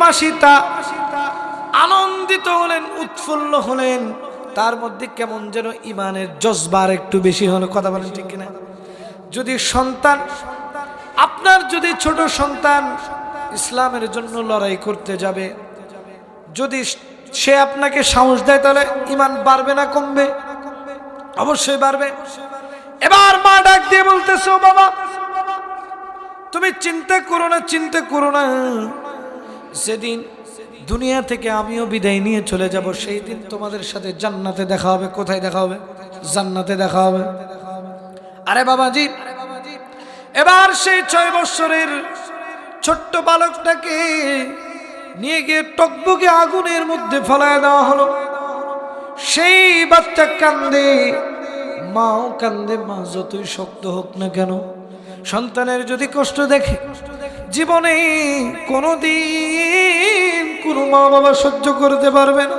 মা সীতা আনন্দিত হলেন, উৎফুল্ল হলেন, তার মধ্যে কেমন যেন ঈমানের জজবার একটু বেশি হলো। কথা বলেন ঠিক কিনা? যদি সন্তান আপনার, যদি ছোট সন্তান ইসলামের জন্য লড়াই করতে যাবে, যদি সে আপনাকে সাহস দেয়, তাহলে ঈমান বাড়বে না কমবে? অবশ্যই বাড়বে। এবার মা ডাক দিয়ে বলতেছে, ও বাবা, তুমি চিন্তা করো না, চিন্তা করো না, যেদিন দুনিয়া থেকে আমিও বিদায় নিয়ে চলে যাব, সেই দিন তোমাদের সাথে জান্নাতে দেখা হবে। কোথায় দেখা হবে? জান্নাতে দেখা হবে। আরে বাবাজি, এবার সেই 6 বছরের ছোট্ট বালকটাকে নিয়ে গিয়ে টকবকে আগুনের মধ্যে ফেলায় দেওয়া হলো। সেই বাচ্চা কান্দে, মাও কান্দে। মা যতই শক্ত হোক না কেন, সন্তানের যদি কষ্ট দেখে, জীবনে কোনোদিন কোনো মা বাবা সহ্য করতে পারবে না।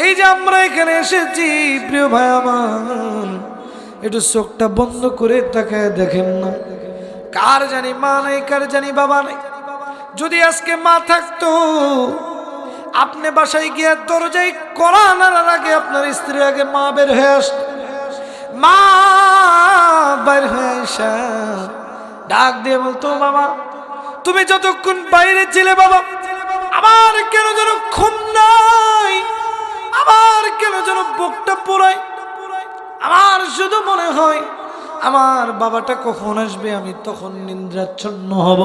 এই যে আমরা এখানে এসেছি, প্রিয় ভাই আমার, একটু চোখটা বন্ধ করে তাকায় দেখেন না, কার জানি মা নাই, কার জানি বাবা নাই। যদি আজকে মা থাকতো, আপনি বাসায় গিয়ে দরজায় কড়া নাড়ার আগে আপনার স্ত্রীর আগে মা বের হয়ে আসতো। মা বের হয়ে আসা ডাক দিয়ে বলতো, বাবা তুমি যতক্ষণ বাইরে ছিলে, বাবা আমার কেন যেন ঘুম নাই, আমার কেন যেন বুকটা পোড়ায়, আমার শুধু মনে হয় আমার বাবাটা কখন আসবে, আমি তখন নিদ্রাচ্ছন্ন হব।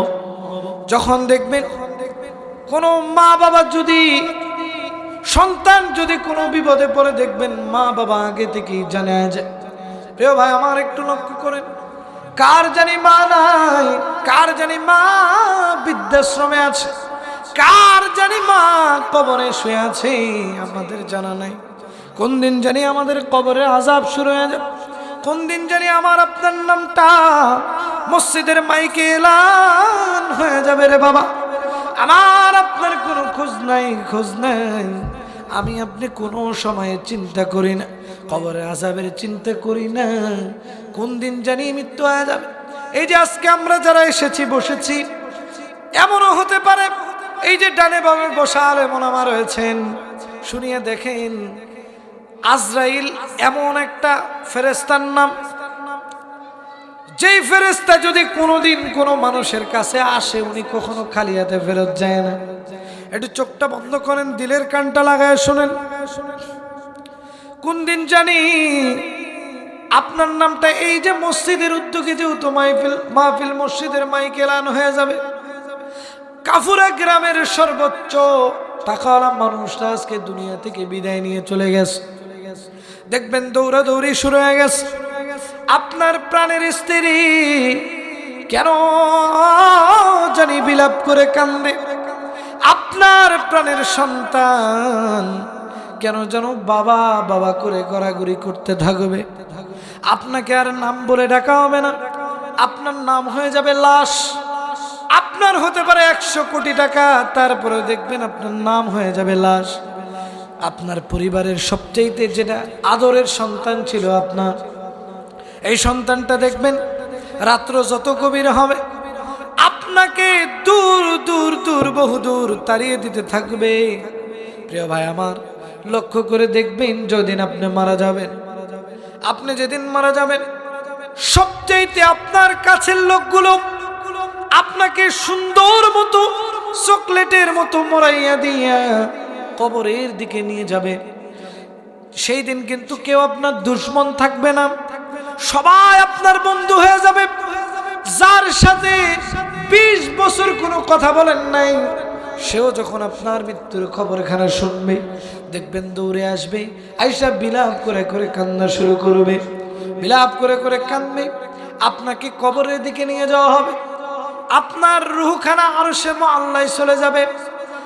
যখন দেখবেন কোনো মা বাবা যদি, সন্তান যদি কোনো বিপদে পড়ে, দেখবেন মা বাবা আগে থেকেই জানা যায়। প্রিয় ভাই আমার, একটু লক্ষ্য করেন, কার জানি মা নাই, কার জানি মা বৃদ্ধাশ্রমে আছে, কার জানি মা কবরে শুয়ে আছে, আমাদের জানা নাই। কোন দিন জানি আমাদের কবরের আযাব শুরু হয়ে যাবে, কোন দিন জানি আমার আপনার নামটা মসজিদের মাইকে এলান হয়ে যাবে। রে বাবা, আমার আপনার কোনো খোঁজ নাই, খোঁজ নাই। আমি আপনি কোনো সময়ে চিন্তা করি না, কবরের আযাবের চিন্তা করি না, কোন দিন জানি মৃত্যু হয়ে যাবে। এই যে আজকে আমরা যারা এসেছি, বসেছি, এমনও হতে পারে এই যে ডানে বামে বসা আলেম ওলামা রয়েছেন, শুনিয়ে দেখেন, আজরাইল এমন একটা ফেরেশতার নাম, যেই ফেরেশতা যদি কোনোদিন কোনো মানুষের কাছে আসে, উনি কখনো খালি হাতে ফেরত যায় না। একটু চোখটা বন্ধ করেন, দিলের কানটা লাগায় শোনেন। কোন দিন জানি আপনার নামটা এই যে মসজিদের উদ্যোগে যেহেতু মাহফিল মসজিদের মাইকে এলান হয়ে যাবে, কাফুরা গ্রামের সর্বোচ্চ টাকাওয়ালা মানুষটা আজকে দুনিয়া থেকে বিদায় নিয়ে চলে গেছে। দেখবেন দৌড়াদৌড়ি শুরু হয়ে গেছে। আপনার প্রাণের স্ত্রী কেন জানি বিলাপ করে কান্দে, আপনার প্রাণের সন্তান কেন যেন বাবা বাবা করে গড়াগড়ি করতে থাকবে। আপনাকে আর নাম বলে ডাকা হবে না, আপনার নাম হয়ে যাবে লাশ। আপনার হতে পারে 100 কোটি টাকা, তারপরে দেখবেন আপনার নাম হয়ে যাবে লাশ। আপনার পরিবারের সবচেয়ে যেটা আদরের সন্তান ছিল আপনার, এই সন্তানটা দেখবেন রাত্র যত গভীর হবে, আপনাকে দূর দূর দূর বহু দূর তাড়িয়ে দিতে থাকবে। প্রিয় ভাই আমার, লক্ষ্য করে দেখবেন, যেদিন আপনি মারা যাবেন, আপনি যেদিন মারা যাবেন, সবচাইতে আপনার কাছের লোকগুলো আপনাকে সুন্দর মতো চকলেটের মতো মোড়াইয়া দিয়া কবরের দিকে নিয়ে যাবে। সেই দিন কিন্তু কেউ আপনার দুশমন থাকবে না, সবাই আপনার বন্ধু হয়ে যাবে। যার সাথে 20 বছর কোনো কথা বলেন নাই, সেও যখন আপনার মৃত্যুর খবরখানা শুনবে, দেখবেন দৌড়ে আসবে, আইসা বিলাপ করে করে কান্না শুরু করবে, বিলাপ করে করে কাঁদবে। আপনাকে কবরের দিকে নিয়ে যাওয়া হবে, আপনার রূহখানা আরশে মুআল্লায় চলে যাবে।